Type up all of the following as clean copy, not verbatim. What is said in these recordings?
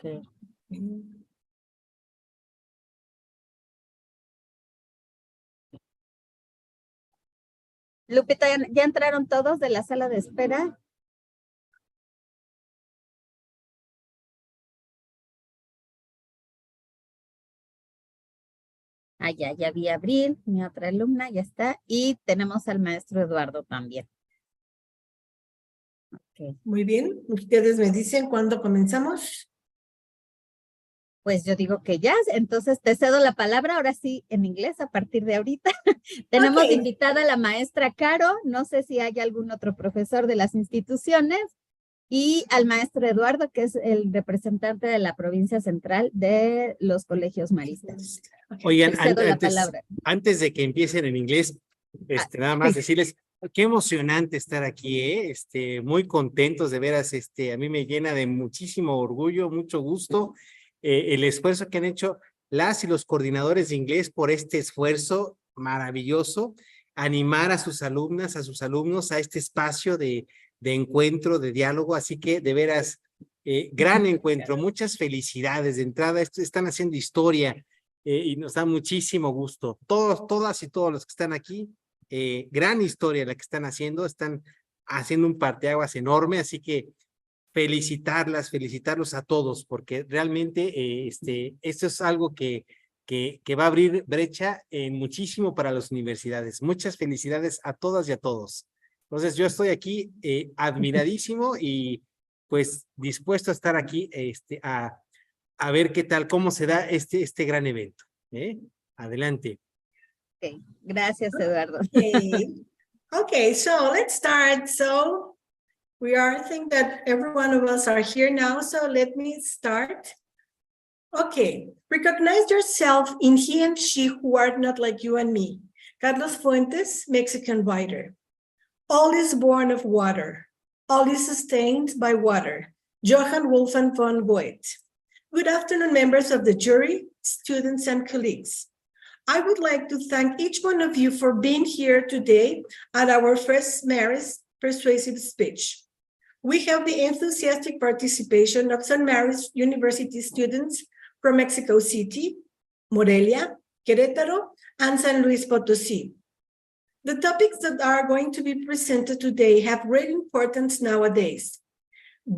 Okay. Lupita, ¿ya entraron todos de la sala de espera? Ah, ya vi a Abril, mi otra alumna, ya está. Y tenemos al maestro Eduardo también. Okay. Muy bien, ustedes me dicen cuándo comenzamos. Pues yo digo que ya, entonces te cedo la palabra, ahora sí, en inglés, a partir de ahorita. Tenemos invitada a la maestra Caro, no sé si hay algún otro profesor de las instituciones, y al maestro Eduardo, que es el representante de la provincia central de los colegios maristas. Oigan, cedo la palabra. antes de que empiecen en inglés, nada más decirles, qué emocionante estar aquí, muy contentos, de veras, a mí me llena de muchísimo orgullo, mucho gusto, el esfuerzo que han hecho las y los coordinadores de inglés por este esfuerzo maravilloso, animar a sus alumnas, a sus alumnos a este espacio de encuentro, de diálogo, así que de veras, gran encuentro, muchas felicidades de entrada, están haciendo historia y nos da muchísimo gusto, todas y todos los que están aquí, gran historia la que están haciendo un parteaguas enorme, así que felicitarlos a todos, porque realmente esto es algo que va a abrir brecha muchísimo para las universidades. Muchas felicidades a todas y a todos. Entonces yo estoy aquí admiradísimo y pues dispuesto a estar aquí a ver qué tal, cómo se da este gran evento. Adelante. Okay. Gracias, Eduardo. Okay, so let's start. So I think that every one of us are here now, so let me start. Okay, recognize yourself in he and she who are not like you and me. Carlos Fuentes, Mexican writer. All is born of water. All is sustained by water. Johann Wolfgang von Goethe. Good afternoon, members of the jury, students, and colleagues. I would like to thank each one of you for being here today at our first Marist Persuasive Speech. We have the enthusiastic participation of St. Marist University students from Mexico City, Morelia, Querétaro, and San Luis Potosí. The topics that are going to be presented today have great importance nowadays.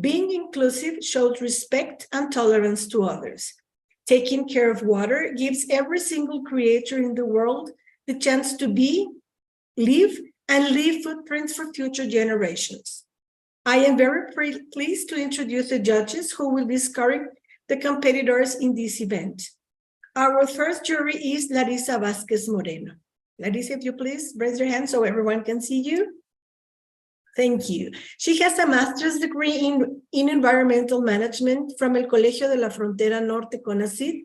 Being inclusive shows respect and tolerance to others. Taking care of water gives every single creature in the world the chance to be, live, and leave footprints for future generations. I am very pleased to introduce the judges who will be scoring the competitors in this event. Our first jury is Larissa Vázquez Moreno. Larissa, if you please, raise your hand so everyone can see you. Thank you. She has a master's degree in environmental management from El Colegio de la Frontera Norte, CONACYT,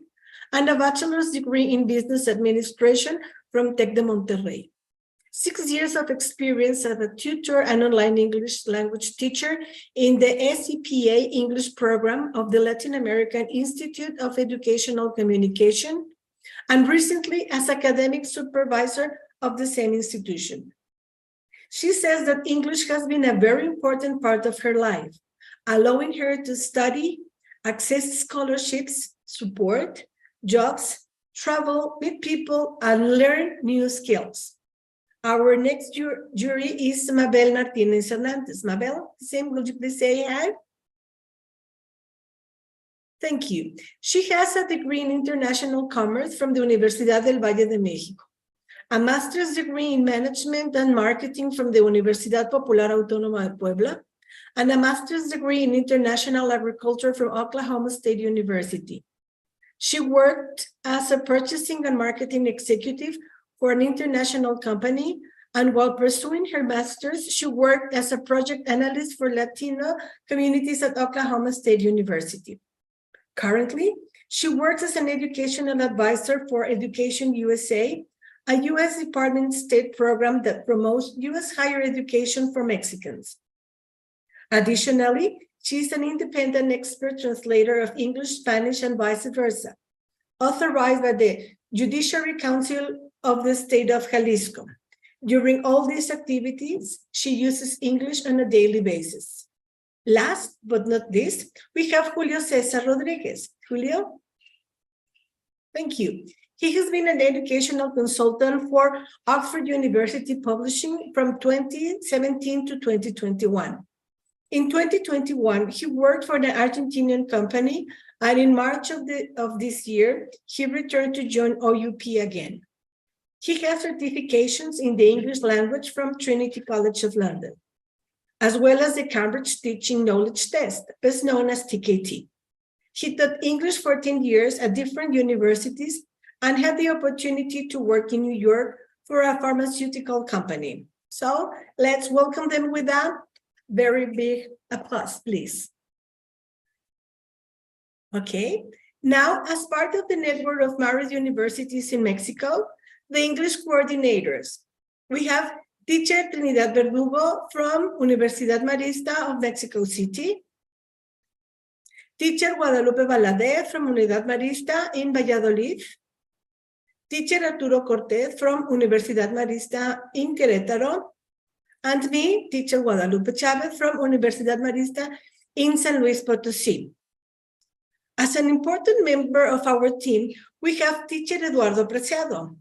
and a bachelor's degree in business administration from Tec de Monterrey. 6 years of experience as a tutor and online English language teacher in the SEPA English program of the Latin American Institute of Educational Communication, and recently as academic supervisor of the same institution. She says that English has been a very important part of her life, allowing her to study, access scholarships, support, jobs, travel, meet people, and learn new skills. Our next jury is Mabel Martinez Hernandez. Mabel, same, would you please say hi? Thank you. She has a degree in international commerce from the Universidad del Valle de México, a master's degree in management and marketing from the Universidad Popular Autónoma de Puebla, and a master's degree in international agriculture from Oklahoma State University. She worked as a purchasing and marketing executive for an international company, and while pursuing her master's, she worked as a project analyst for Latino communities at Oklahoma State University. Currently, she works as an educational advisor for Education USA, a U.S. Department of State program that promotes U.S. higher education for Mexicans. Additionally, she is an independent expert translator of English, Spanish, and vice versa, authorized by the Judiciary Council of the State of Jalisco. During all these activities, she uses English on a daily basis. Last but not least, we have Julio Cesar Rodriguez. Julio? Thank you. He has been an educational consultant for Oxford University Publishing from 2017 to 2021. In 2021, he worked for the Argentinian company, and in March of this year, he returned to join OUP again. He has certifications in the English language from Trinity College of London, as well as the Cambridge Teaching Knowledge Test, best known as TKT. He taught English for 10 years at different universities and had the opportunity to work in New York for a pharmaceutical company. So let's welcome them with a very big applause, please. Okay, now as part of the network of Marist universities in Mexico, the English coordinators, we have teacher Trinidad Verdugo from Universidad Marista of Mexico City, teacher Guadalupe Valadez from Unidad Marista in Valladolid, teacher Arturo Cortez from Universidad Marista in Querétaro, and me, teacher Guadalupe Chavez from Universidad Marista in San Luis Potosí. As an important member of our team, we have teacher Eduardo Preciado,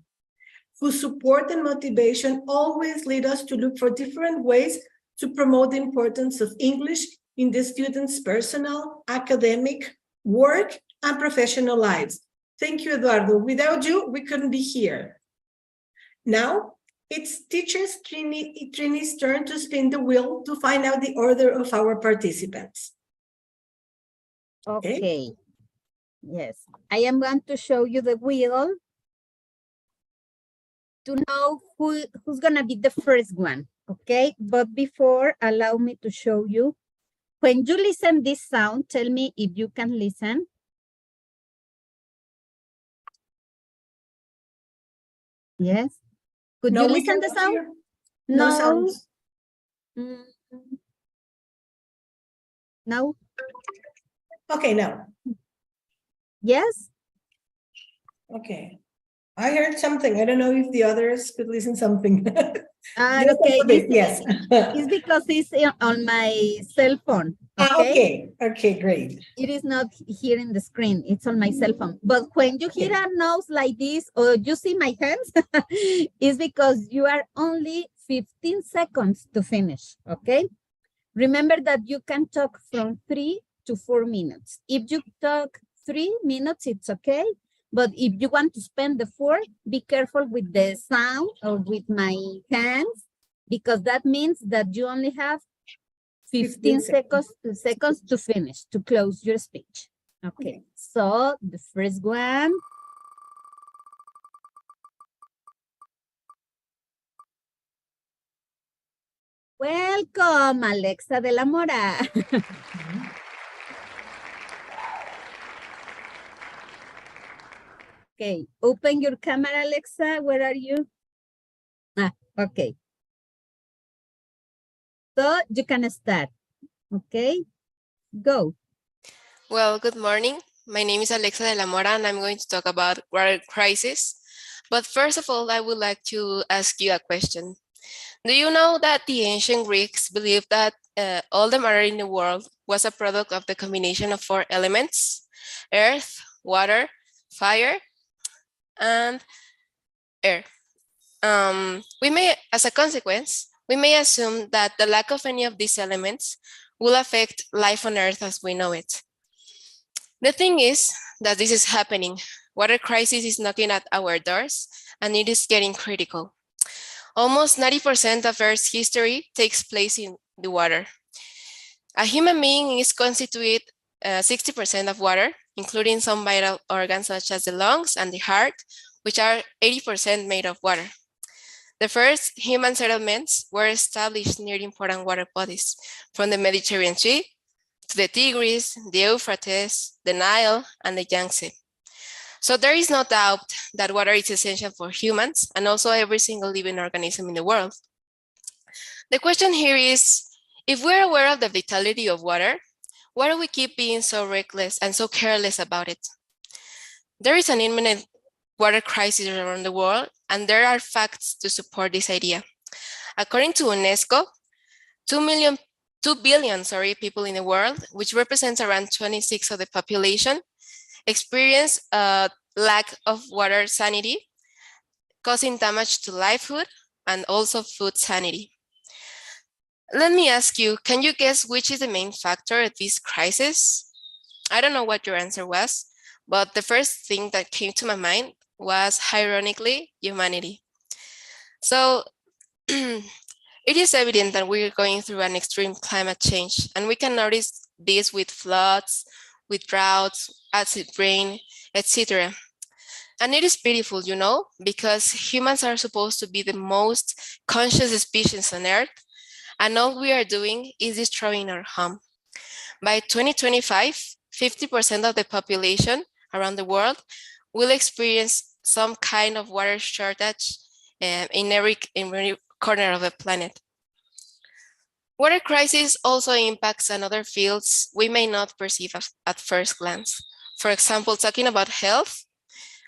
whose support and motivation always lead us to look for different ways to promote the importance of English in the students' personal, academic, work, and professional lives. Thank you, Eduardo. Without you, we couldn't be here. Now, it's teachers Trini's turn to spin the wheel to find out the order of our participants. Okay. Yes, I am going to show you the wheel to know who's going to be the first one, okay? But before, allow me to show you. When you listen this sound, tell me if you can listen. Yes. Could you listen the sound? Hear. No sounds. No. Okay, now. Yes. Okay. I heard something. I don't know if the others could listen something. Okay. Yes. It's because it's on my cell phone. Okay? Okay, great. It is not here in the screen. It's on my cell phone. But when you hear a noise like this, or you see my hands, it's because you are only 15 seconds to finish. Okay? Remember that you can talk from 3 to 4 minutes. If you talk 3 minutes, it's okay. But if you want to spend the 4, be careful with the sound or with my hands, because that means that you only have 15 seconds to finish, to close your speech. Okay, so the first one. Welcome, Alexa de la Mora. Okay, open your camera, Alexa. Where are you? Okay. So you can start. Okay, go. Well, good morning. My name is Alexa de la Mora, and I'm going to talk about water crisis. But first of all, I would like to ask you a question. Do you know that the ancient Greeks believed that all the matter in the world was a product of the combination of 4 elements: earth, water, fire, and air? As a consequence, we may assume that the lack of any of these elements will affect life on Earth as we know it. The thing is that this is happening. Water crisis is knocking at our doors, and it is getting critical. Almost 90% of Earth's history takes place in the water. A human being is constituted 60% of water, including some vital organs such as the lungs and the heart, which are 80% made of water. The first human settlements were established near important water bodies, from the Mediterranean Sea to the Tigris, the Euphrates, the Nile, and the Yangtze. So there is no doubt that water is essential for humans and also every single living organism in the world. The question here is, if we're aware of the vitality of water, why do we keep being so reckless and so careless about it? There is an imminent water crisis around the world, and there are facts to support this idea. According to UNESCO, 2 2 billion, people in the world, which represents around 26% of the population, experience a lack of water sanity, causing damage to livelihood and also food sanity. Let me ask you, can you guess which is the main factor of this crisis? I don't know what your answer was, but the first thing that came to my mind was, ironically, humanity. So it is evident that we're going through an extreme climate change, and we can notice this with floods, with droughts, acid rain, etc. And it is beautiful, you know, because humans are supposed to be the most conscious species on Earth, and all we are doing is destroying our home. By 2025, 50% of the population around the world will experience some kind of water shortage in every corner of the planet. Water crisis also impacts another fields we may not perceive at first glance. For example, talking about health,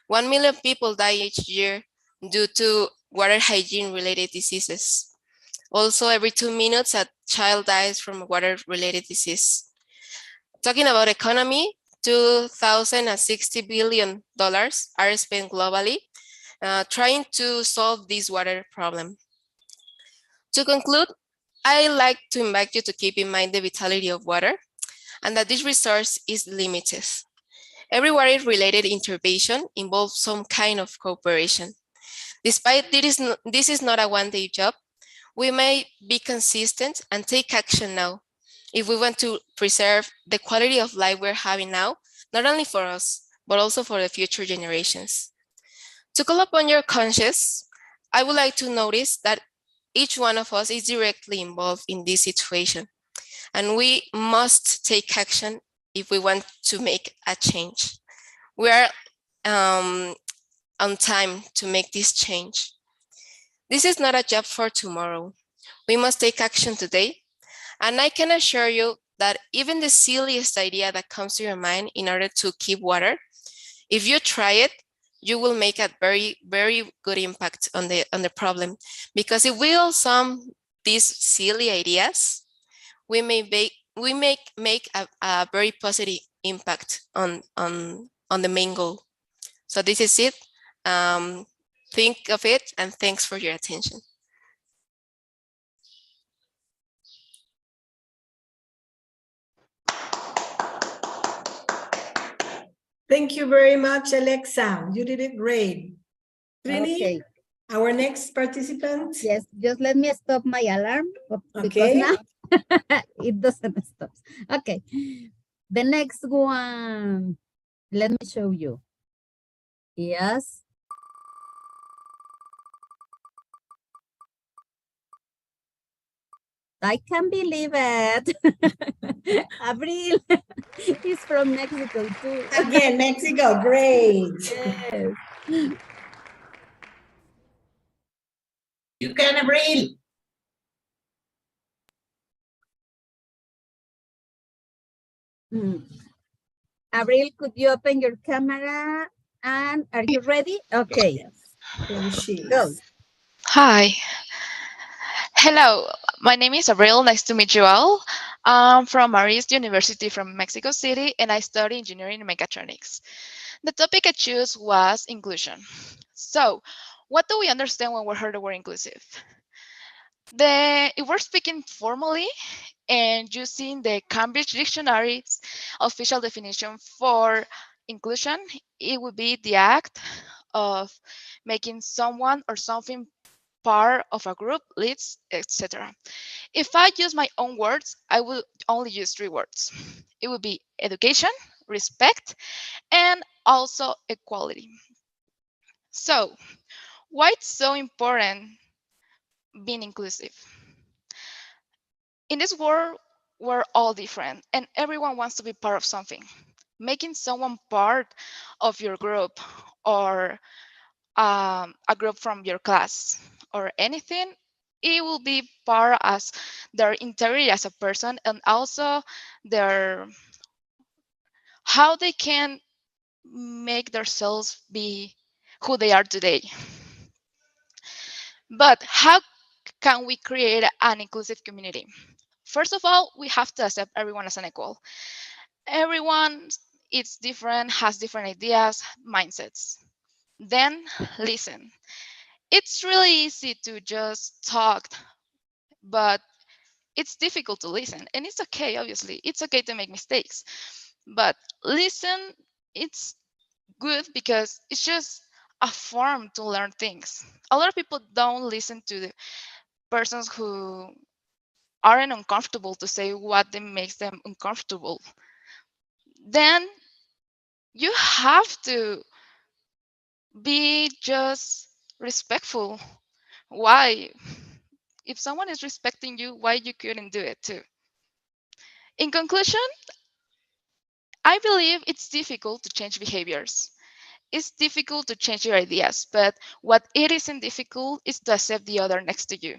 1 million people die each year due to water hygiene related diseases. Also, every 2 minutes, a child dies from a water-related disease. Talking about economy, $2,060 billion are spent globally trying to solve this water problem. To conclude, I like to invite you to keep in mind the vitality of water and that this resource is limited. Every water-related intervention involves some kind of cooperation. Despite this is not a one-day job, we may be consistent and take action now if we want to preserve the quality of life we're having now, not only for us, but also for the future generations. To call upon your conscience, I would like to notice that each one of us is directly involved in this situation, and we must take action if we want to make a change. We are on time to make this change. This is not a job for tomorrow. We must take action today. And I can assure you that even the silliest idea that comes to your mind in order to keep water, if you try it, you will make a very, very good impact on the problem. Because if we all sum these silly ideas, we may make a very positive impact on the main goal. So this is it. Think of it, and thanks for your attention. Thank you very much, Alexa. You did it great. Trini, Okay. our next participant. Yes, just let me stop my alarm because Okay. now it doesn't stop. Okay. The next one, let me show you. Yes. I can't believe it. Abril is from Mexico too. Again, Mexico, great. Yes. You can, Abril. Abril, could you open your camera? And are you ready? Okay. Here she is. Go. Hi. Hello, my name is Abril. Nice to meet you all. I'm from Marist University from Mexico City, and I study engineering and mechatronics. The topic I chose was inclusion. So, what do we understand when we heard the word inclusive? If we're speaking formally and using the Cambridge Dictionary's official definition for inclusion, it would be the act of making someone or something part of a group, leads, etc. If I use my own words, I will only use 3 words. It would be education, respect, and also equality. So, why it's so important being inclusive? In this world, we're all different, and everyone wants to be part of something. Making someone part of your group or a group from your class or anything, it will be part as their integrity as a person and also their how they can make themselves be who they are today. But how can we create an inclusive community? First of all, we have to accept everyone as an equal. Everyone is different, has different ideas, mindsets. Then listen. It's really easy to just talk, but it's difficult to listen. And it's okay, obviously. It's okay to make mistakes. But listen, it's good because it's just a form to learn things. A lot of people don't listen to the persons who aren't uncomfortable to say what makes them uncomfortable. Then you have to be just respectful. Why? If someone is respecting you, why you couldn't do it too? In conclusion, I believe it's difficult to change behaviors. It's difficult to change your ideas, but what it isn't difficult is to accept the other next to you.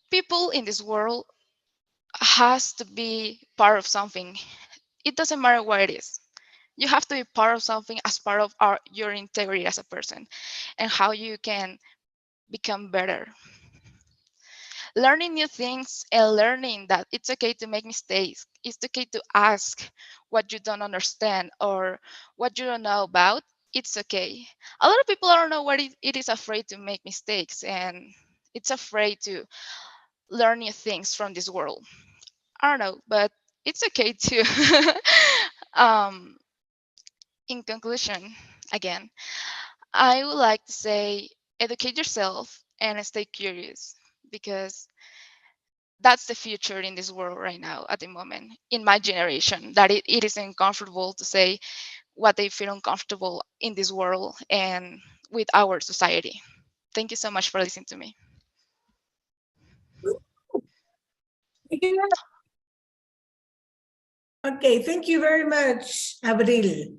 People in this world has to be part of something. It doesn't matter what it is. You have to be part of something as part of your integrity as a person and how you can become better. Learning new things and learning that it's okay to make mistakes. It's okay to ask what you don't understand or what you don't know about. It's okay. A lot of people don't know what it is afraid to make mistakes and it's afraid to learn new things from this world. I don't know, but it's okay too. In conclusion, again, I would like to say educate yourself and stay curious because that's the future in this world right now at the moment in my generation, that it is uncomfortable to say what they feel uncomfortable in this world and with our society. Thank you so much for listening to me. Okay, thank you very much, Abril.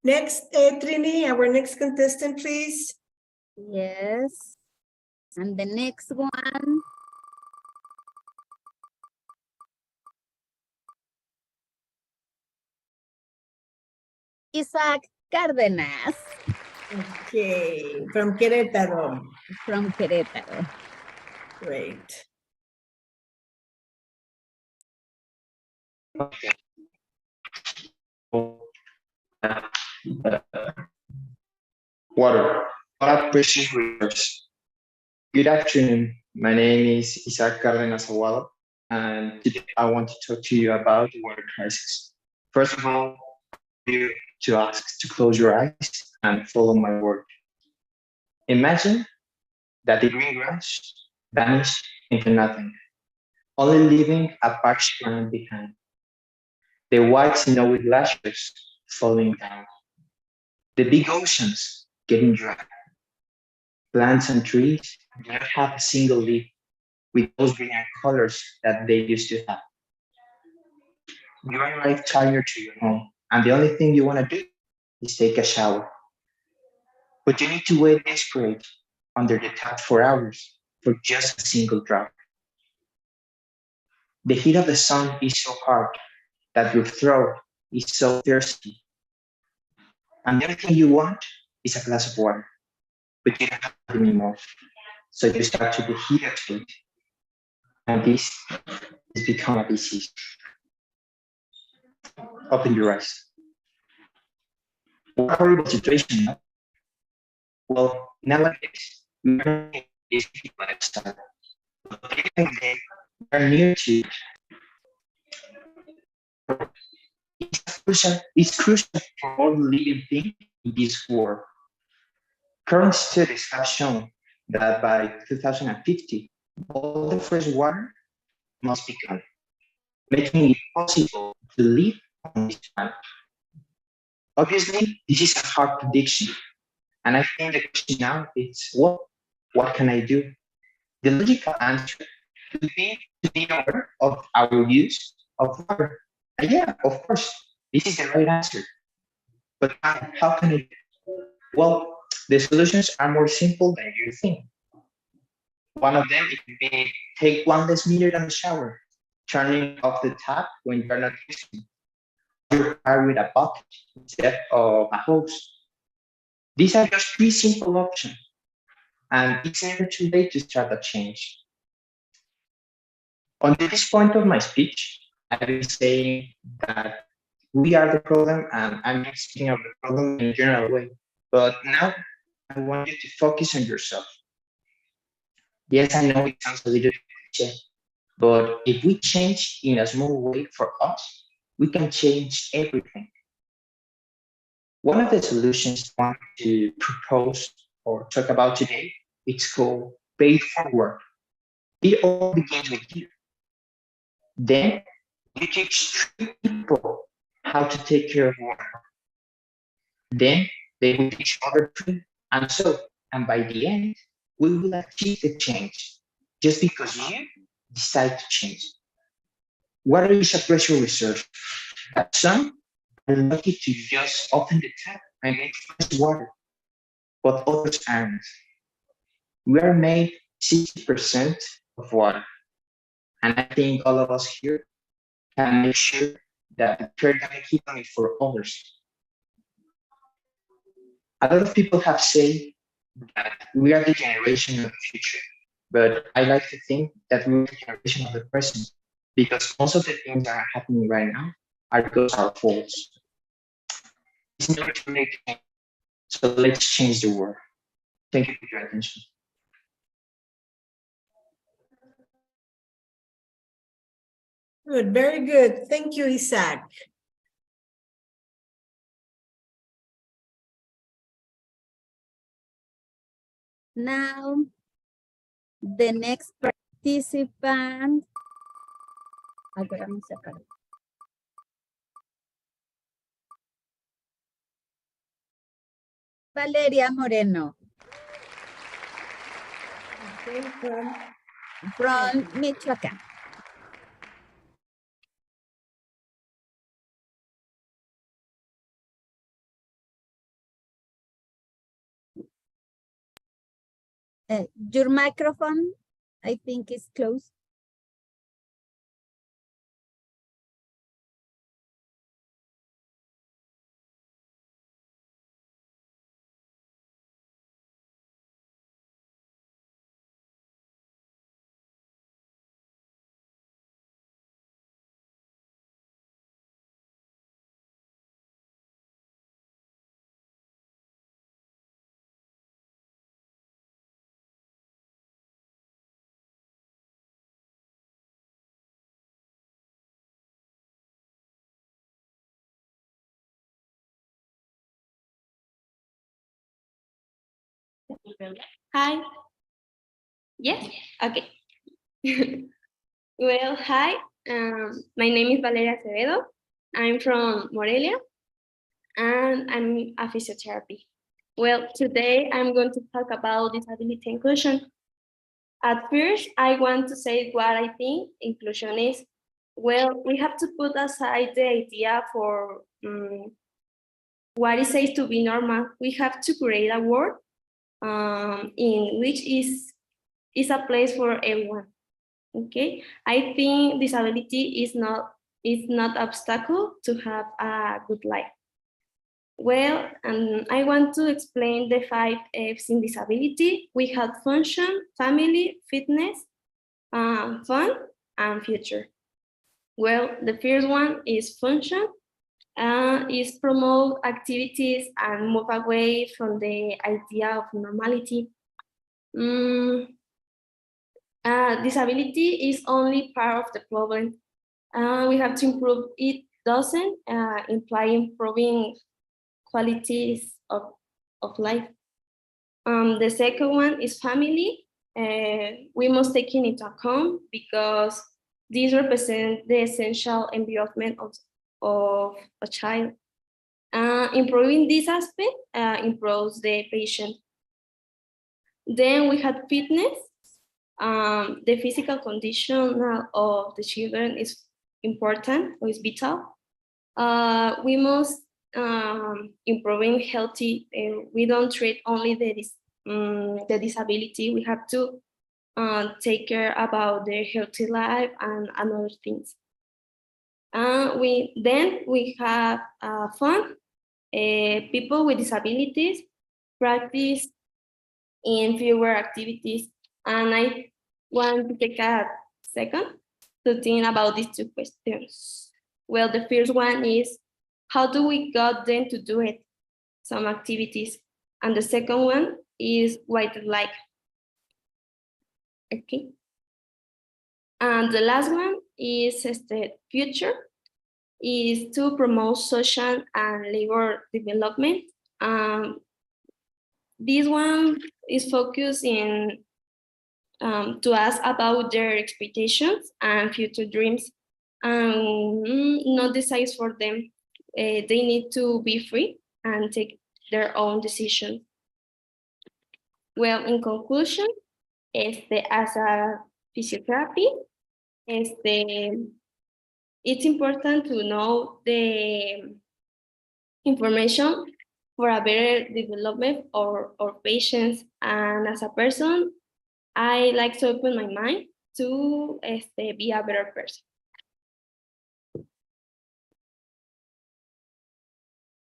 Next, Trini, our next contestant, please. Yes. And the next one. Isaac Cárdenas. Okay, from Querétaro. From Querétaro. Great. Water. What precious resource. Good afternoon. My name is Isaac Cárdenas Aguado, and today I want to talk to you about the water crisis. First of all, you to ask to close your eyes and follow my word. Imagine that the green grass vanished into nothing, only leaving a parched land behind. The white snowy glaciers falling down. The big oceans getting dry. Plants and trees do not have a single leaf with those greener colors that they used to have. You arrive tired to your home, and the only thing you want to do is take a shower. But you need to wait desperate under the tap for hours for just a single drop. The heat of the sun is so hard that your throat is so thirsty. And the only thing you want is a glass of water, but you don't have it anymore. So you start to dehydrate, and this has become a disease. Open your eyes. What a horrible situation, no? Well, nowadays, we are in this lifestyle. But back then, we are near to it. It's crucial for all living things in this world. Current studies have shown that by 2050, all the fresh water must be gone, making it possible to live on this planet. Obviously, this is a hard prediction, and I think the question now is, what can I do? The logical answer would be to be aware of our use of water. And yeah, of course, this is the right answer. But how can I? Well, the solutions are more simple than you think. One of them could be take one less minute on the shower, turning off the tap when you're not using your car with a bucket instead of a hose. These are just three simple options, and it's never too late to start a change. On this point of my speech, I've been saying that we are the problem, and I'm speaking of the problem in a general way. But now I want you to focus on yourself. Yes, I know it sounds a little cliche, but if we change in a small way for us, we can change everything. One of the solutions I want to propose or talk about today, it's called pay it forward. It all begins with you. Then you teach 3 people how to take care of water. Then they will teach other 3, and so, and by the end, we will achieve the change just because you decide to change. Water is a pressure reserve that some are lucky to just open the tap and get fresh water, but others aren't. We are made 60% of water, and I think all of us here can make sure that we're gonna keep on it for others. A lot of people have said that we are the generation of the future, but I like to think that we're the generation of the present, because most of the things that are happening right now are because of our faults. It's never too late, so let's change the world. Thank you for your attention. Good, very good. Thank you, Isaac. Now, the next participant. Valeria Moreno. Okay, from Michoacán. Your microphone, I think, is closed. Hi. Yes? Okay. Well, hi. My name is Valeria Acevedo. I'm from Morelia, and I'm a physiotherapy. Well, today I'm going to talk about disability inclusion. At first, I want to say what I think inclusion is. Well, we have to put aside the idea for what it says to be normal. We have to create a world in which is a place for everyone. Okay, I think disability is not obstacle to have a good life. Well, I want to explain the 5 F's in disability. We have function, family, fitness, fun, and future. Well, the first one is function. Is promote activities and move away from the idea of normality. Disability is only part of the problem. We have to improve. It doesn't imply improving qualities of life. The second one is family. We must take it into account because these represent the essential environment of a child. Improving this aspect improves the patient. Then we have fitness. The physical condition of the children is important or is vital. We must improving healthy. We don't treat only the disability. We have to take care about their healthy life and other things. We have fun. People with disabilities practice in fewer activities, and I want to take a second to think about these two questions. Well, the first one is, how do we got them to do it? Some activities. And the second one is what they like. Okay. And the last one is the future, is to promote social and labor development. This one is focused in to ask about their expectations and future dreams, and not decides for them. They need to be free and take their own decisions. Well, in conclusion, as a physiotherapy, it's important to know the information for a better development or patients. And as a person, I like to open my mind to be a better person.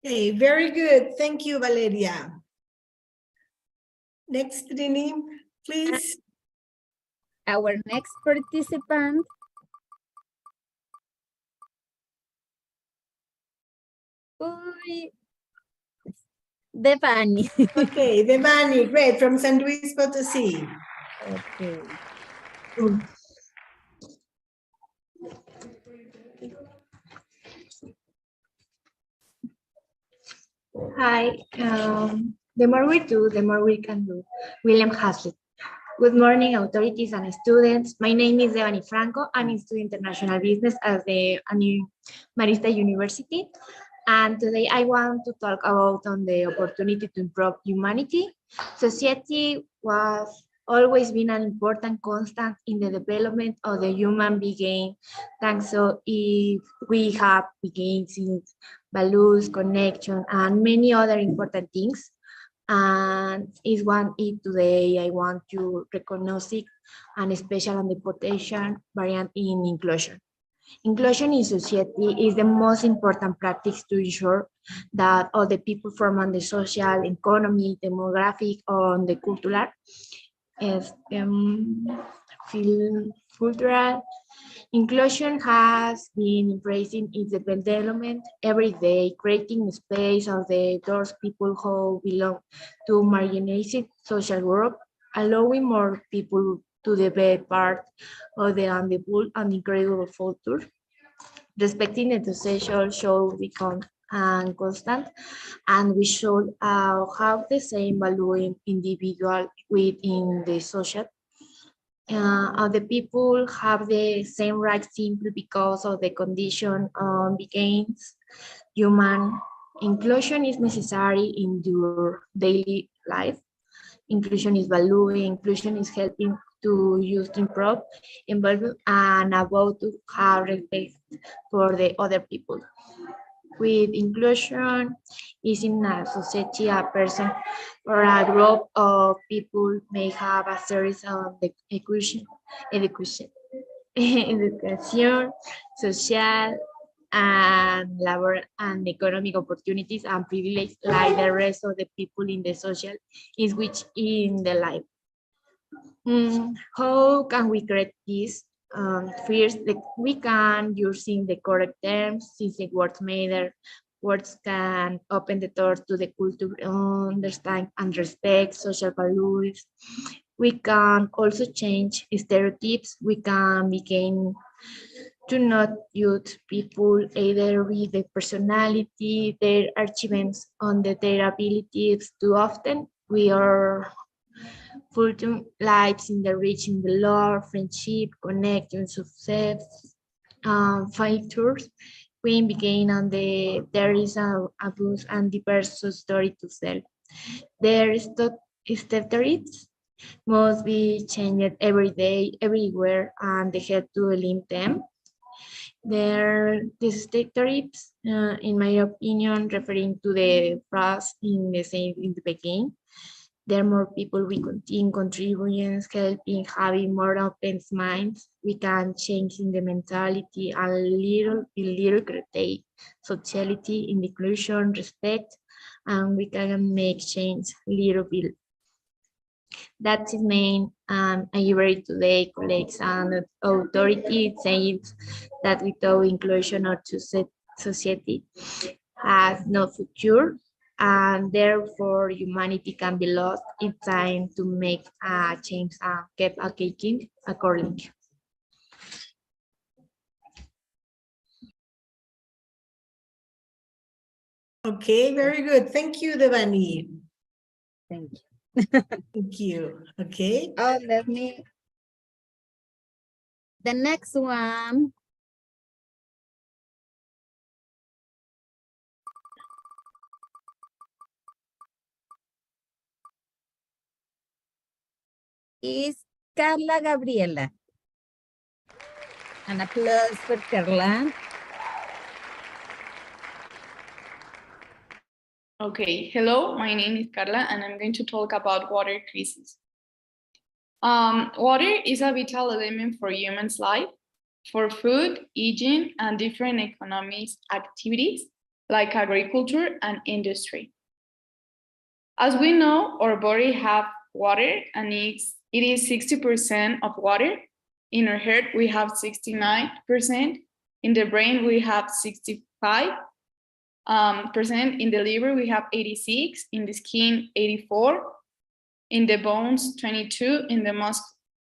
Okay, very good. Thank you, Valeria. Next, Rini, please. Our next participant. Devani. Okay, Devani, great, from San Luis Potosí. Okay. Hi, the more we do, the more we can do. William Hazlitt. Good morning, authorities and students. My name is Devani Franco. I'm in Study International Business at the Marist University. And today I want to talk about on the opportunity to improve humanity. Society was always been an important constant in the development of the human being. Thanks so if we have beginnings, values, connection, and many other important things. And is one it today I want to recognize it, and especially on the potential variant in inclusion. Inclusion in society is the most important practice to ensure that all the people from the social, economic, demographic, or the cultural, cultural inclusion has been embracing its development every day, creating space of the those people who belong to marginalized social group, allowing more people to be part of the unbold and incredible future. Respecting the social should become constant, and we should have the same value in individual within the social. The people have the same rights simply because of the condition begins. Human inclusion is necessary in your daily life. Inclusion is value, inclusion is helping to use to improve, involve, and about to have respect for the other people. With inclusion is in a society, a person or a group of people may have a series of education, social, and labor and economic opportunities and privileges like the rest of the people in the social is which in the life. How can we create this? First, we can using the correct terms, since the words matter. Words can open the door to the culture, understand and respect social values. We can also change stereotypes. We can begin to not use people either with the personality, their achievements, on their abilities. Too often, we are full-time lives in the rich, in the love, friendship, connection, success, factors. We begin on there is a abuse and diverse story to tell. Their stereotypes must be changed every day, everywhere, and they have to limit them. These stereotypes, in my opinion, referring to the past in the beginning. There are more people we continue contributing, helping, having more open minds. We can change in the mentality a little create sociality, inclusion, respect, and we can make change little bit. That's its main Ivory today colleagues and authorities saying that without inclusion our society has no future, and therefore humanity can be lost in time to make a change and keep a kicking accordingly. Okay, very good. Thank you, Devani. Thank you. Thank you. Okay. Oh, the next one. Is Carla Gabriela. An applause for Carla. Okay, hello, my name is Carla and I'm going to talk about water crisis. Water is a vital element for humans' life, for food, hygiene, and different economic activities like agriculture and industry. As we know, our body have water and it is 60% of water. In our heart, we have 69%. In the brain, we have 65%. In the liver, we have 86, in the skin, 84, in the bones, 22, in the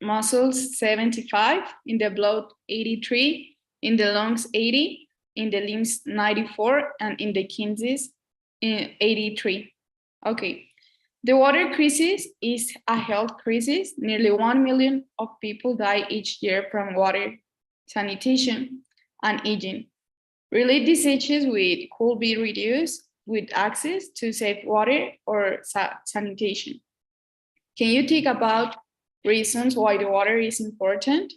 muscles, 75, in the blood, 83, in the lungs, 80, in the limbs, 94, and in the kidneys, 83. Okay. The water crisis is a health crisis. Nearly 1 million of people die each year from water sanitation and hygiene. Related diseases could be reduced with access to safe water or sanitation. Can you think about reasons why the water is important?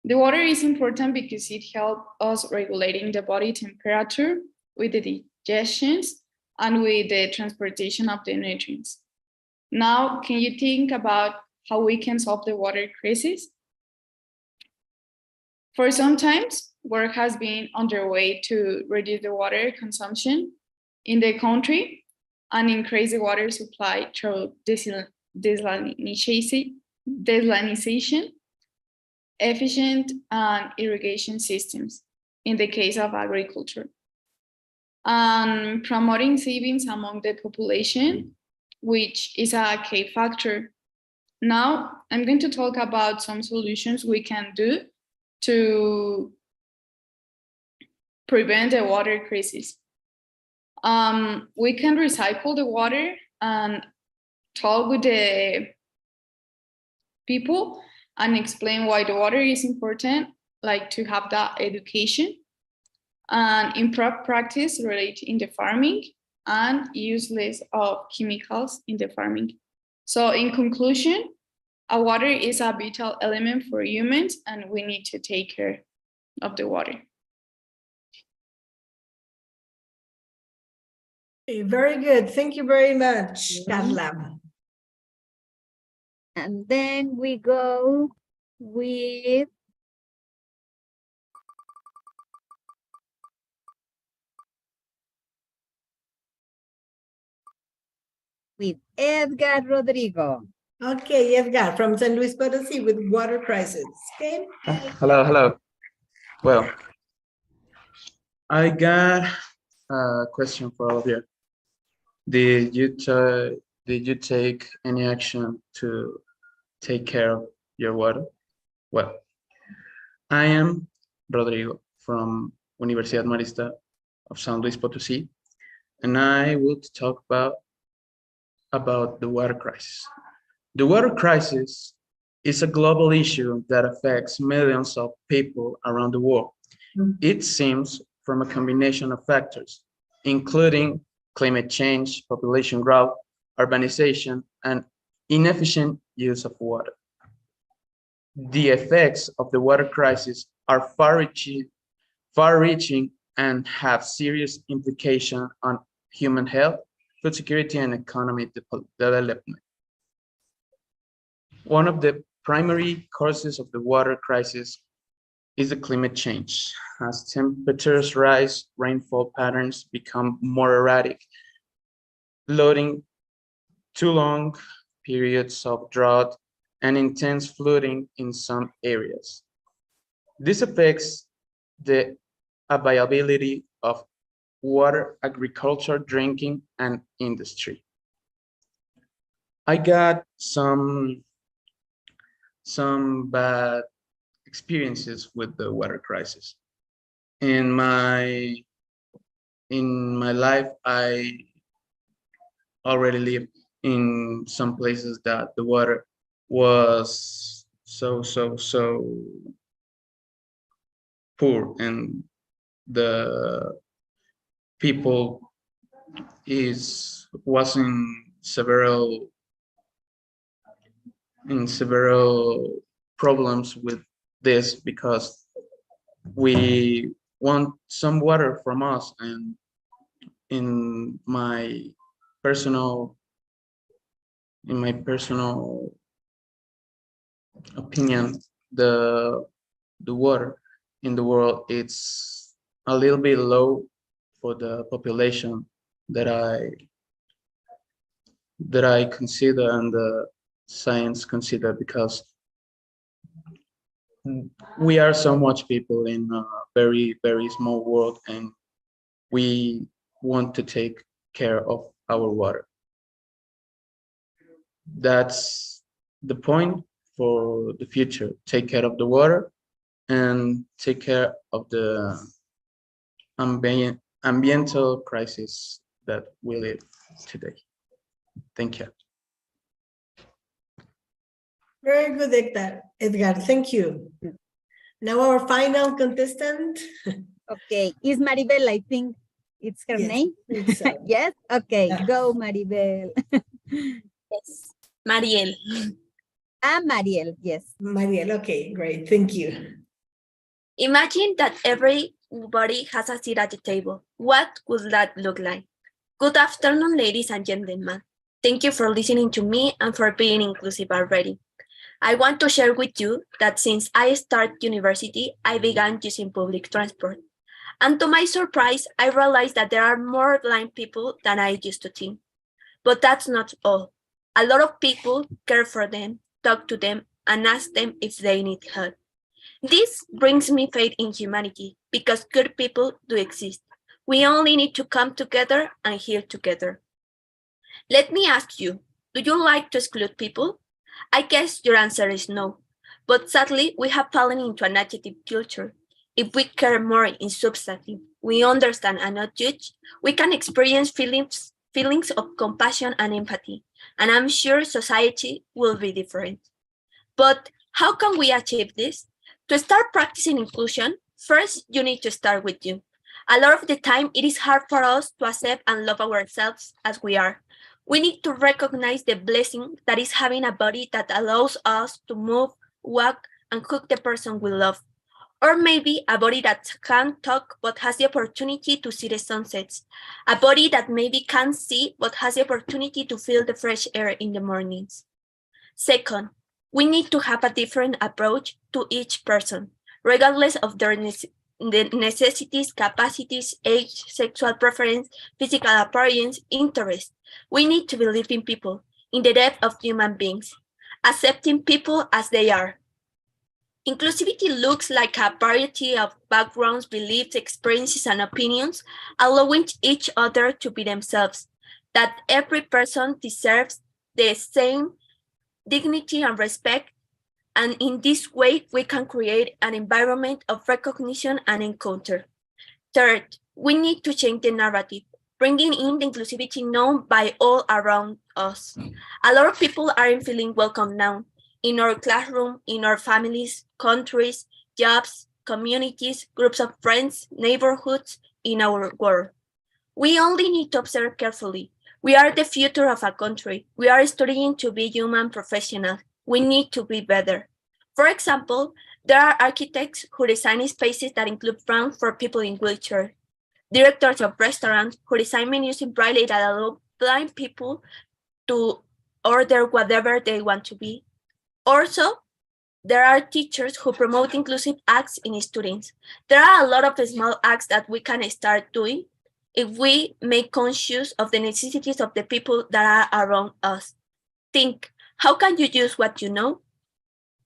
The water is important because it helps us regulating the body temperature with the digestions and with the transportation of the nutrients. Now, can you think about how we can solve the water crisis? For some times, work has been underway to reduce the water consumption in the country and increase the water supply through desalination, efficient irrigation systems in the case of agriculture, and promoting savings among the population, which is a key factor. Now, I'm going to talk about some solutions we can do to prevent the water crisis. We can recycle the water and talk with the people and explain why the water is important, like to have that education and improve practice related in the farming and use less of chemicals in the farming. So in conclusion, water is a vital element for humans and we need to take care of the water. Very good. Thank you very much, Carla. And then we go with Edgar Rodrigo. Okay, Edgar from San Luis Potosí with water crisis. Okay. Hello. Well, I got a question for all of you. Did you take any action to take care of your water? Well, I am Rodrigo from Universidad Marist of San Luis Potosí, and I will talk about the water crisis. The water crisis is a global issue that affects millions of people around the world. It seems from a combination of factors, including climate change, population growth, urbanization, and inefficient use of water. The effects of the water crisis are far-reaching and have serious implications on human health, food security, and economic development. One of the primary causes of the water crisis is the climate change. As temperatures rise, rainfall patterns become more erratic, leading to long periods of drought, and intense flooding in some areas. This affects the availability of water, agriculture, drinking, and industry. I got some bad experiences with the water crisis. In my life, I already lived in some places that the water was so poor, and the people was in several problems with this, because we want some water from us, and in my personal opinion, the water in the world, it's a little bit low for the population that I consider and the science consider, because we are so much people in a very, very small world, and we want to take care of our water. That's the point for the future. Take care of the water and take care of the ambiental crisis that we live today. Thank you. Very good, Edgar. Thank you. Now our final contestant. Okay, is Maribel, I think it's her name. So. Yes? Okay, go Maribel. Yes, Mariel. Mariel, yes. Mariel, okay, great, thank you. Imagine that everybody has a seat at the table. What would that look like? Good afternoon, ladies and gentlemen. Thank you for listening to me and for being inclusive already. I want to share with you that since I started university, I began using public transport. And to my surprise, I realized that there are more blind people than I used to think. But that's not all. A lot of people care for them, talk to them, and ask them if they need help. This brings me faith in humanity, because good people do exist. We only need to come together and heal together. Let me ask you, do you like to exclude people? I guess your answer is no. But sadly, we have fallen into an adjective culture. If we care more in substantive, we understand and not judge, we can experience feelings of compassion and empathy, and I'm sure society will be different. But how can we achieve this? To start practicing inclusion, first you need to start with you. A lot of the time, it is hard for us to accept and love ourselves as we are. We need to recognize the blessing that is having a body that allows us to move, walk, and hug the person we love. Or maybe a body that can't talk but has the opportunity to see the sunsets. A body that maybe can't see but has the opportunity to feel the fresh air in the mornings. Second, we need to have a different approach to each person, regardless of their necessities, capacities, age, sexual preference, physical appearance, interest. We need to believe in people, in the depth of human beings, accepting people as they are. Inclusivity looks like a variety of backgrounds, beliefs, experiences, and opinions, allowing each other to be themselves, that every person deserves the same dignity and respect, and in this way, we can create an environment of recognition and encounter. Third, we need to change the narrative, bringing in the inclusivity known by all around us. A lot of people aren't feeling welcome now, in our classroom, in our families, countries, jobs, communities, groups of friends, neighborhoods, in our world. We only need to observe carefully. We are the future of a country. We are studying to be human professionals. We need to be better. For example, there are architects who design spaces that include ramps for people in wheelchairs, directors of restaurants who design menus in braille that allow blind people to order whatever they want to be. Also, there are teachers who promote inclusive acts in students. There are a lot of small acts that we can start doing if we make conscious of the necessities of the people that are around us. Think, How can you use what you know?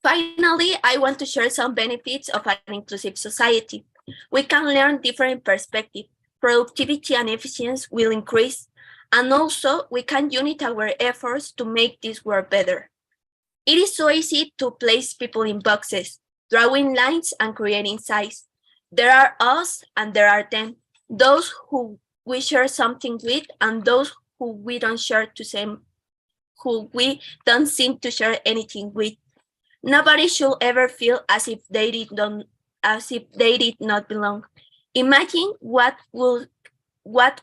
Finally, I want to share some benefits of an inclusive society. We can learn different perspectives. Productivity and efficiency will increase, and also we can unite our efforts to make this world better. It is so easy to place people in boxes, drawing lines and creating size. There are us and there are them, those who we share something with and those who we don't who we don't seem to share anything with. Nobody should ever feel as if they did not belong. Imagine what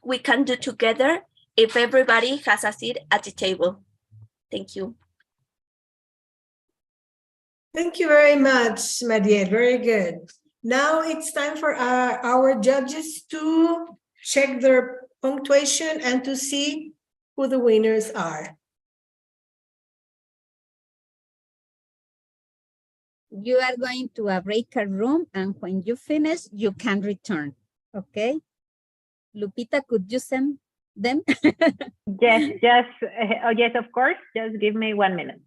we can do together if everybody has a seat at the table. Thank you. Thank you very much, Mariel. Very good. Now it's time for our judges to check their punctuation and to see who the winners are. You are going to a breakout room, and when you finish, you can return. Okay? Lupita, could you send them? Yes, yes, of course. Just give me 1 minute.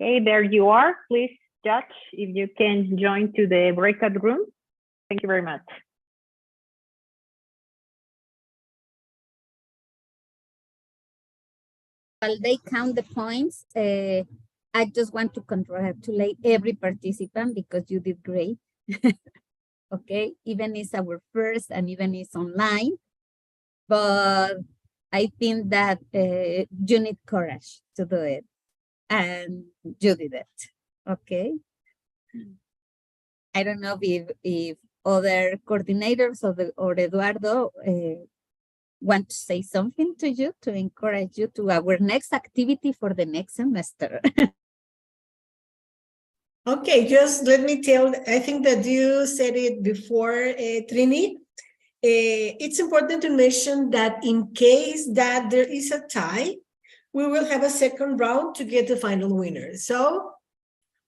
Okay, there you are. Please judge if you can join to the breakout room. Thank you very much. While they count the points, I just want to congratulate every participant because you did great. Okay, even it's our first and even it's online, but I think that you need courage to do it, and you did it. Okay. I don't know if other coordinators or Eduardo want to say something to you to encourage you to our next activity for the next semester. Okay, just let me tell, I think that you said it before, Trini. It's important to mention that in case that there is a tie, we will have a second round to get the final winner. So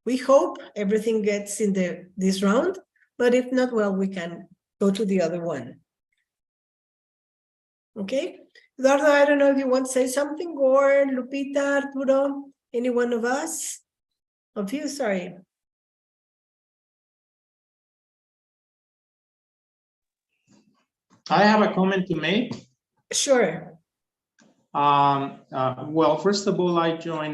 we hope everything gets in this round, but if not, well, we can go to the other one. Okay, Eduardo, I don't know if you want to say something, or Lupita, Arturo, any one of us? Of you, sorry. I have a comment to make. Sure. Well, first of all, I join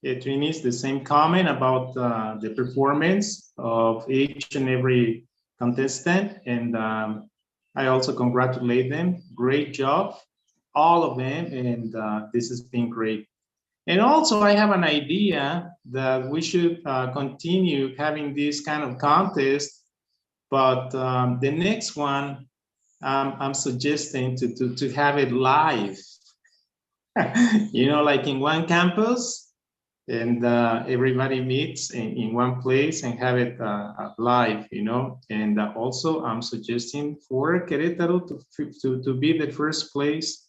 Trini's the same comment about the performance of each and every contestant, and I also congratulate them. Great job, all of them, and this has been great. And also, I have an idea that we should continue having this kind of contest, but the next one, I'm suggesting to have it live. You know, like in one campus, and everybody meets in one place and have it live, you know. And also I'm suggesting for Querétaro to be the first place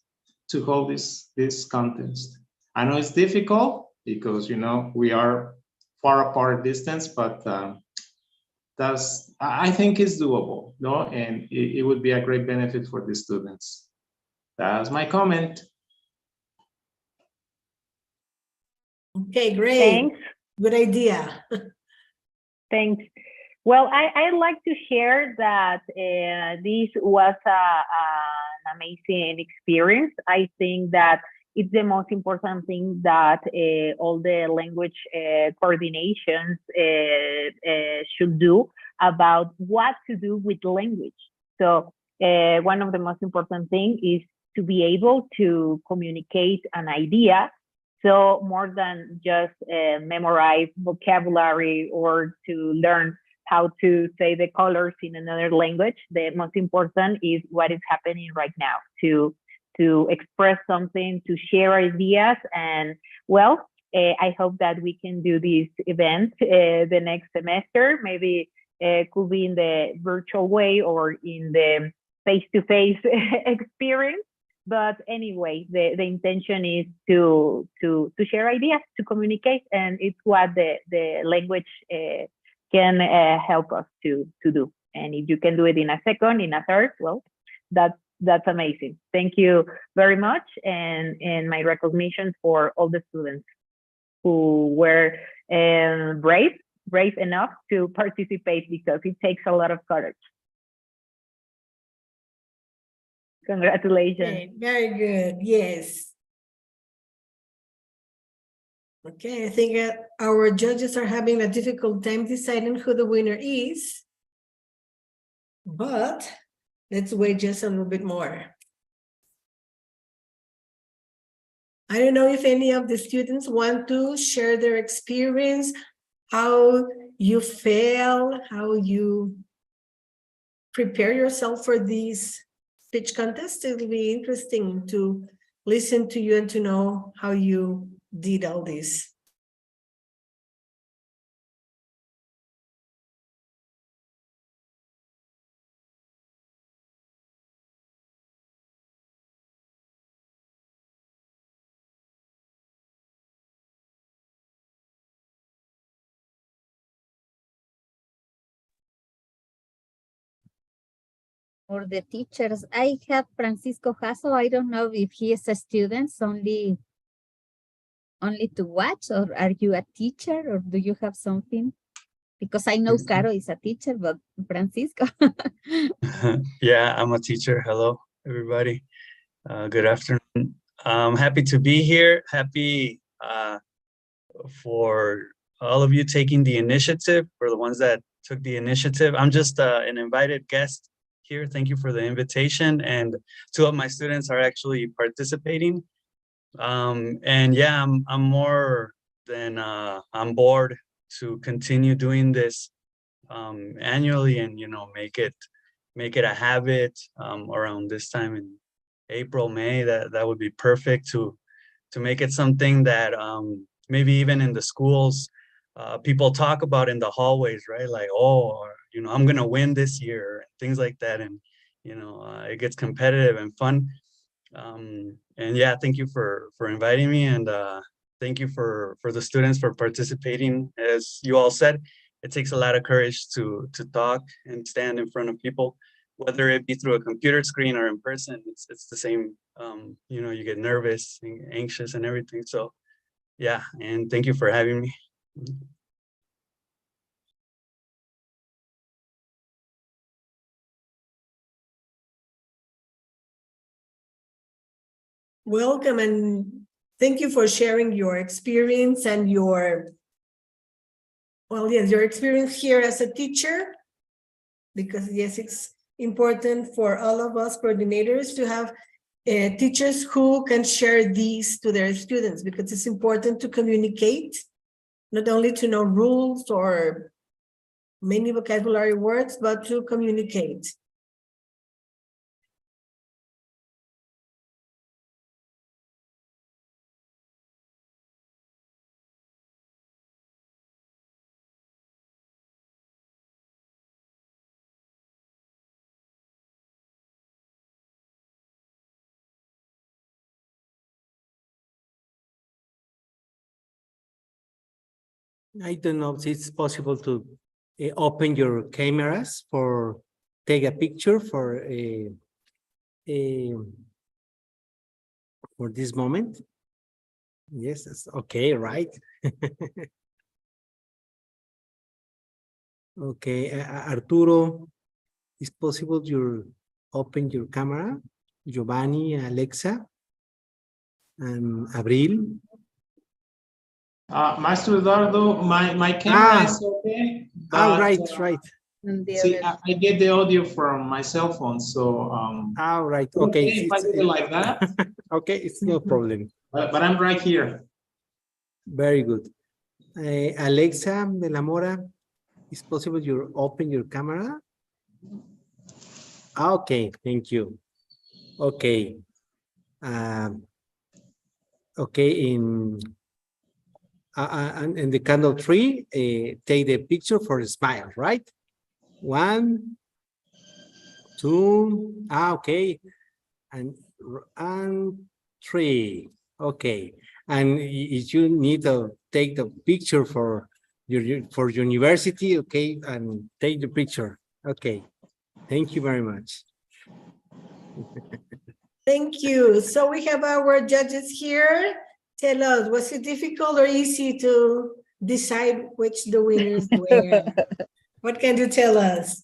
to hold this contest. I know it's difficult because, you know, we are far apart distance, but I think it's doable, no? And it would be a great benefit for the students. That's my comment. Okay, great. Thanks. Good idea. Thanks. Well, I'd like to share that this was an amazing experience. I think that it's the most important thing that all the language coordinations should do about what to do with language. So one of the most important things is to be able to communicate an idea. So more than just memorize vocabulary or to learn how to say the colors in another language. The most important is what is happening right now, to express something, to share ideas. And well, I hope that we can do this event the next semester. Maybe could be in the virtual way or in the face-to-face experience. But anyway, the intention is to share ideas, to communicate, and it's what the language can help us to do. And if you can do it in a second, in a third, well, that's amazing. Thank you very much, and my recognition for all the students who were brave enough to participate, because it takes a lot of courage. Congratulations. Okay, very good. Yes. Okay, I think our judges are having a difficult time deciding who the winner is, but let's wait just a little bit more. I don't know if any of the students want to share their experience, how you feel, how you prepare yourself for this speech contest. It will be interesting to listen to you and to know how you did all this. Or the teachers. I have Francisco Jasso. I don't know if he is a student only to watch, or are you a teacher, or do you have something? Because I know Caro is a teacher, but Francisco. Yeah, I'm a teacher. Hello, everybody. Good afternoon. I'm happy to be here. Happy for all of you taking the initiative, for the ones that took the initiative. I'm just an invited guest here. Thank you for the invitation. And two of my students are actually participating. And yeah, I'm more than on board to continue doing this annually, and make it a habit around this time in April, May. That would be perfect to make it something that maybe even in the schools people talk about in the hallways, right? Like, oh, I'm gonna win this year, things like that. And it gets competitive and fun. And yeah, thank you for inviting me, and thank you for the students for participating. As you all said, it takes a lot of courage to talk and stand in front of people, whether it be through a computer screen or in person. It's the same. You get nervous and anxious and everything. So yeah, and thank you for having me. Welcome, and thank you for sharing your experience and your experience here as a teacher, because yes, it's important for all of us coordinators to have teachers who can share these to their students, because it's important to communicate, not only to know rules or many vocabulary words, but to communicate. I don't know if it's possible to open your cameras for take a picture for this moment. Yes, that's okay, right? Okay, Arturo, is possible you open your camera? Giovanni, Alexa, and Abril. Master Eduardo, my camera is okay. But, right. See, I get the audio from my cell phone, so right. Okay. If I do it like that. Okay, it's no problem. But I'm right here. Very good. Alexa de la Mora. Is possible you open your camera? Okay, thank you. Okay. Okay, in the count of 3, take the picture for a smile, right? 1, 2, okay, and 3, okay. And if you need to take the picture for university, okay, and take the picture. Okay, thank you very much. Thank you. So we have our judges here. Tell us, was it difficult or easy to decide which the winners were? What can you tell us?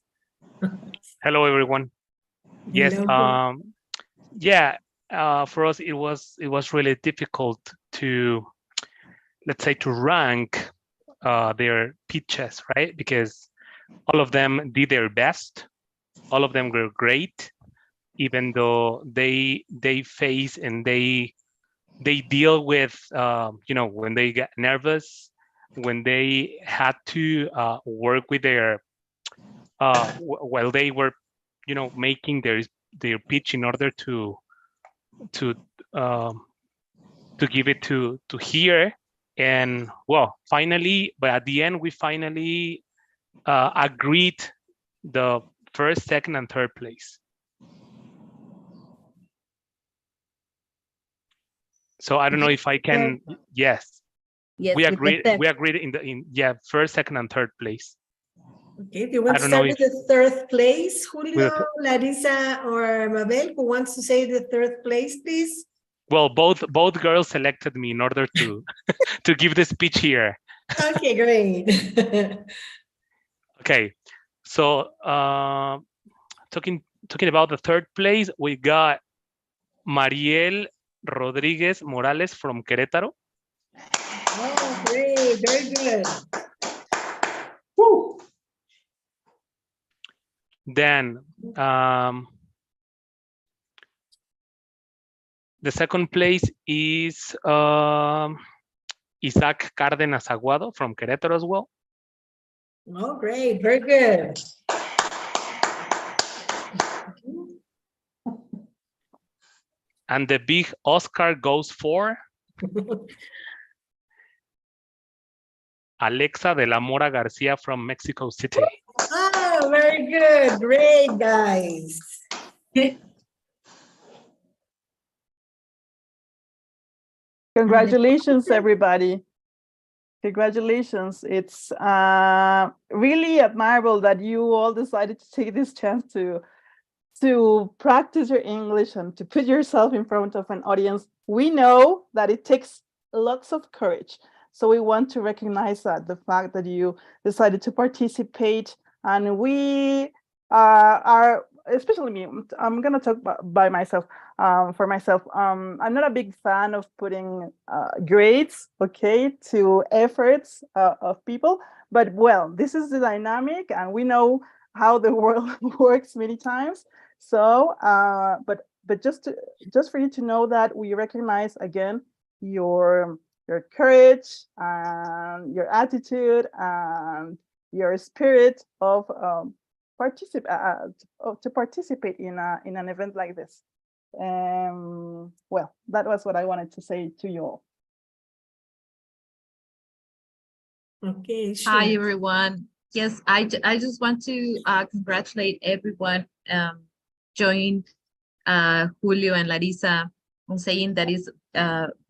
Hello, everyone. Yes. Hello. Yeah. For us, it was really difficult to, let's say, to rank their pitches, right? Because all of them did their best. All of them were great, even though they face and they deal with, you know, when they get nervous, when they had to work with their, while they were, you know, making their pitch in order to give it to hear. And well, finally, but at the end, we finally agreed the first, second, and third place. So I don't know if I can. Yes. Yes, We agreed. We agreed in first, second, and third place. Okay, do you want to start with the third place, Julio, Larissa, or Mabel? Who wants to say the third place, please? Well, both girls selected me in order to to give the speech here. Okay, great. Okay, so talking about the third place, we got Mariel Rodriguez Morales from Querétaro. Oh, great, very good. Woo. Then the second place is Isaac Cárdenas Aguado from Querétaro as well. Oh, great, very good. And the big Oscar goes for Alexa de la Mora Garcia from Mexico City. Oh, very good. Great, guys. Congratulations, everybody. Congratulations. It's really admirable that you all decided to take this chance to practice your English and to put yourself in front of an audience. We know that it takes lots of courage. So we want to recognize that, the fact that you decided to participate. And we are, especially me, I'm going to talk by myself, for myself. I'm not a big fan of putting grades, okay, to efforts of people. But well, this is the dynamic and we know how the world works many times. So, but just for you to know that we recognize again your courage and your attitude and your spirit of to participate in an event like this. Well, that was what I wanted to say to you all. Okay. Sure. Hi, everyone. Yes, I just want to congratulate everyone joined Julio and Larissa on saying that it's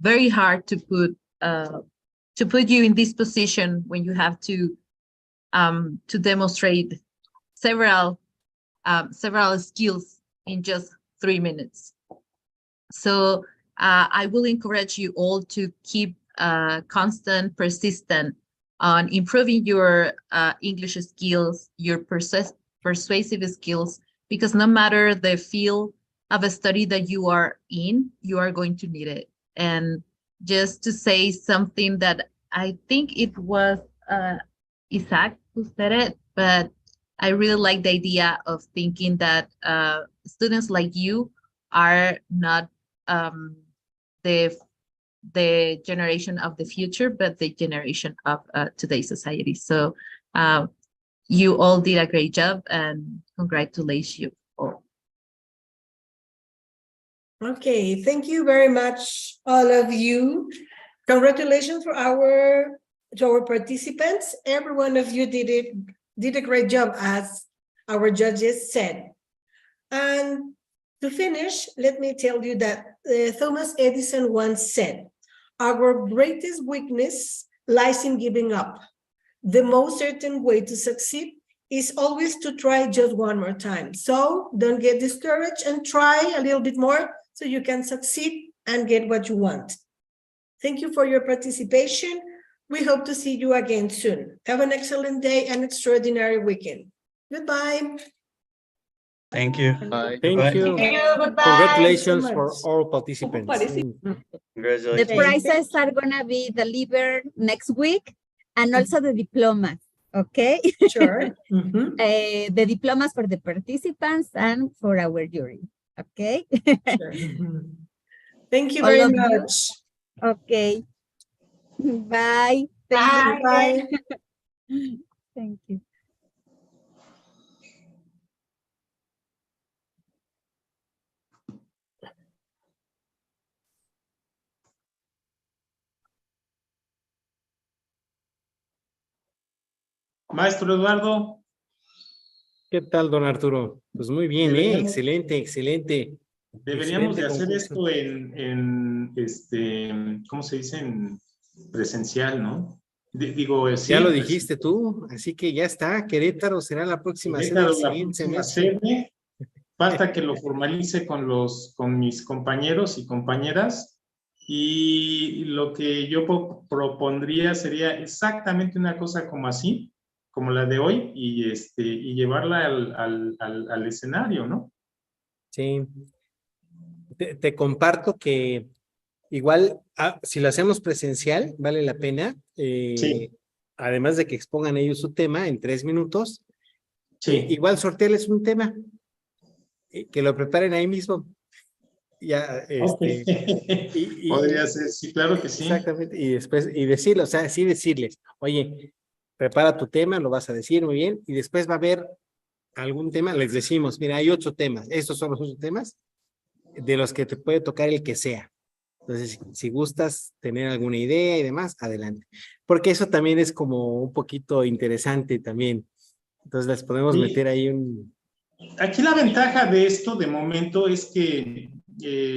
very hard to put you in this position when you have to demonstrate several skills in just 3 minutes. So I will encourage you all to keep constant, persistent on improving your English skills, your persuasive skills, because no matter the field of a study that you are in, you are going to need it. And just to say something that I think it was Isaac who said it, but I really like the idea of thinking that students like you are not the generation of the future, but the generation of today's society. So You all did a great job, and congratulations you all. Okay, thank you very much, all of you. Congratulations to our participants. Every one of you did a great job, as our judges said. And to finish, let me tell you that Thomas Edison once said, "Our greatest weakness lies in giving up. The most certain way to succeed is always to try just one more time. So don't get discouraged and try a little bit more so you can succeed and get what you want." Thank you for your participation. We hope to see you again soon. Have an excellent day and extraordinary weekend. Goodbye. Thank you. Thank Goodbye. you. Thank you. Goodbye. Congratulations so for much. all participants. The Congratulations. prizes are gonna be delivered next week, and also the diplomas. Okay. Sure. Mhm. The diplomas for the participants and for our jury. Okay. Sure. Mhm. Thank you All very of you? much. Okay. Bye. Thank you. Bye. Thank you. Maestro Eduardo. ¿Qué tal, don Arturo? Pues muy bien, Deberíamos- excelente, excelente. Deberíamos Excelente de hacer concurso. esto en ¿cómo se dice? En presencial, ¿no? Digo, sí. Ya lo dijiste tú, así que ya está. Querétaro será la próxima sede Querétaro, del la siguiente próxima semestre. sede. Falta que lo formalice con mis compañeros y compañeras. Y lo que yo propondría sería exactamente una cosa como así, como la de hoy, y llevarla al escenario, ¿no? Sí. Te comparto que igual, si lo hacemos presencial, vale la pena. Sí. Además de que expongan ellos su tema en 3 minutos, Sí. igual sortearles un tema, que lo preparen ahí mismo. Ya, Ok. Podría ser, sí, claro que sí. Exactamente, y después, y decirlo, o sea, sí decirles, oye, prepara tu tema, lo vas a decir muy bien, y después va a haber algún tema, les decimos, mira, hay 8 temas, estos son los 8 temas, de los que te puede tocar el que sea. Entonces, si gustas tener alguna idea y demás, adelante. Porque eso también es como un poquito interesante también. Entonces, les podemos Sí. meter ahí un... Aquí la ventaja de esto de momento es que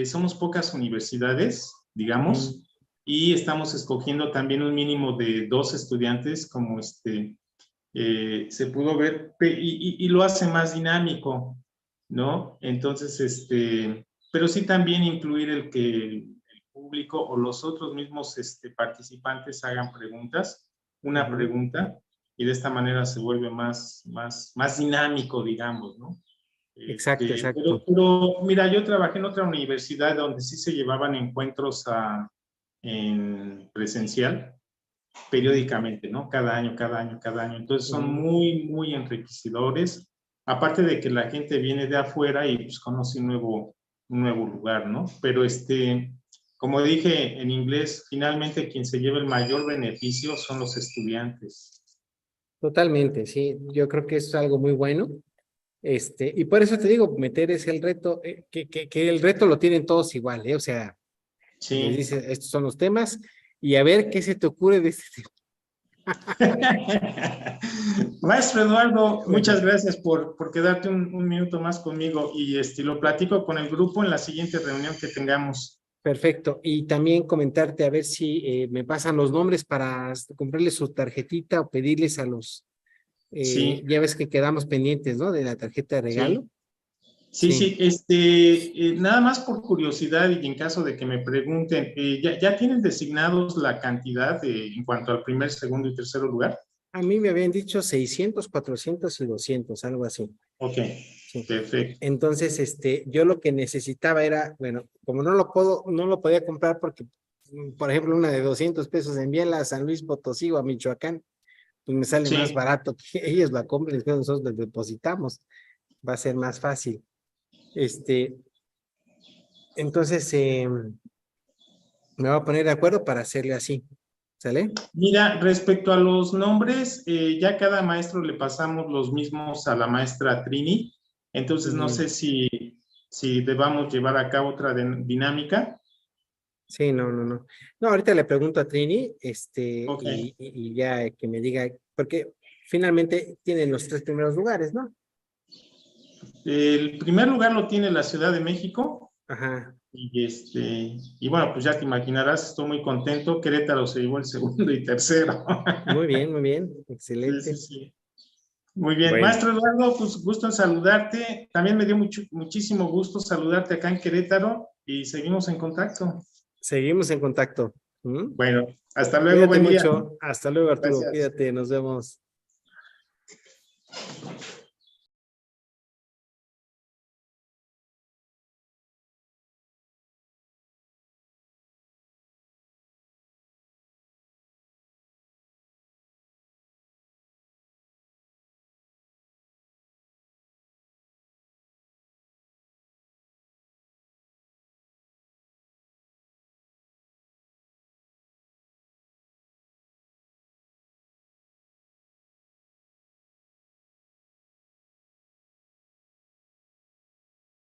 somos pocas universidades, digamos, y estamos escogiendo también un mínimo de 2 estudiantes, como se pudo ver, y lo hace más dinámico, ¿no? Entonces, pero sí también incluir el que el público o los otros mismos participantes hagan preguntas, una pregunta, y de esta manera se vuelve más dinámico, digamos, ¿no? Exacto, exacto. Pero mira, yo trabajé en otra universidad donde sí se llevaban encuentros en presencial periódicamente, ¿no? Cada año. Entonces son muy enriquecedores. Aparte de que la gente viene de afuera y pues conoce un nuevo lugar, ¿no? Pero como dije en inglés, finalmente quien se lleva el mayor beneficio son los estudiantes. Totalmente, sí. Yo creo que es algo muy bueno. Y por eso te digo, meter es el reto, que el reto lo tienen todos igual, O sea, sí. Les dice, estos son los temas, y a ver qué se te ocurre de este tema. Maestro Eduardo, muchas gracias por quedarte un minuto más conmigo y lo platico con el grupo en la siguiente reunión que tengamos. Perfecto. Y también comentarte a ver si me pasan los nombres para comprarles su tarjetita o pedirles a los... Sí. Ya ves que quedamos pendientes, ¿no? De la tarjeta de regalo. Sí. Nada más por curiosidad y en caso de que me pregunten, ¿ya tienen designados la cantidad en cuanto al primer, segundo y tercer lugar? A mí me habían dicho 600, 400 y 200, algo así. Ok, sí. Perfecto. Entonces, yo lo que necesitaba era, bueno, como no lo podía comprar porque, por ejemplo, una de 200 pesos envíala a San Luis Potosí o a Michoacán, pues me sale más barato que ellos la compren y después nosotros les depositamos. Va a ser más fácil. Entonces, me voy a poner de acuerdo para hacerle así. ¿Sale? Mira, respecto a los nombres, ya cada maestro le pasamos los mismos a la maestra Trini, entonces no sé si debamos llevar a cabo otra dinámica. Sí, no. No, ahorita le pregunto a Trini, Okay. y ya que me diga, porque finalmente tienen los 3 primeros lugares, ¿no? El primer lugar lo tiene la Ciudad de México. Ajá. Y bueno, pues ya te imaginarás, estoy muy contento. Querétaro se llevó el segundo y tercero. Muy bien, excelente. Sí. Muy bien, Bueno. maestro Eduardo, pues gusto en saludarte. También me dio muchísimo gusto saludarte acá en Querétaro y seguimos en contacto. Seguimos en contacto. Bueno, hasta luego, Cuídate buen día. mucho. Hasta luego, Arturo. Gracias. Cuídate, nos vemos.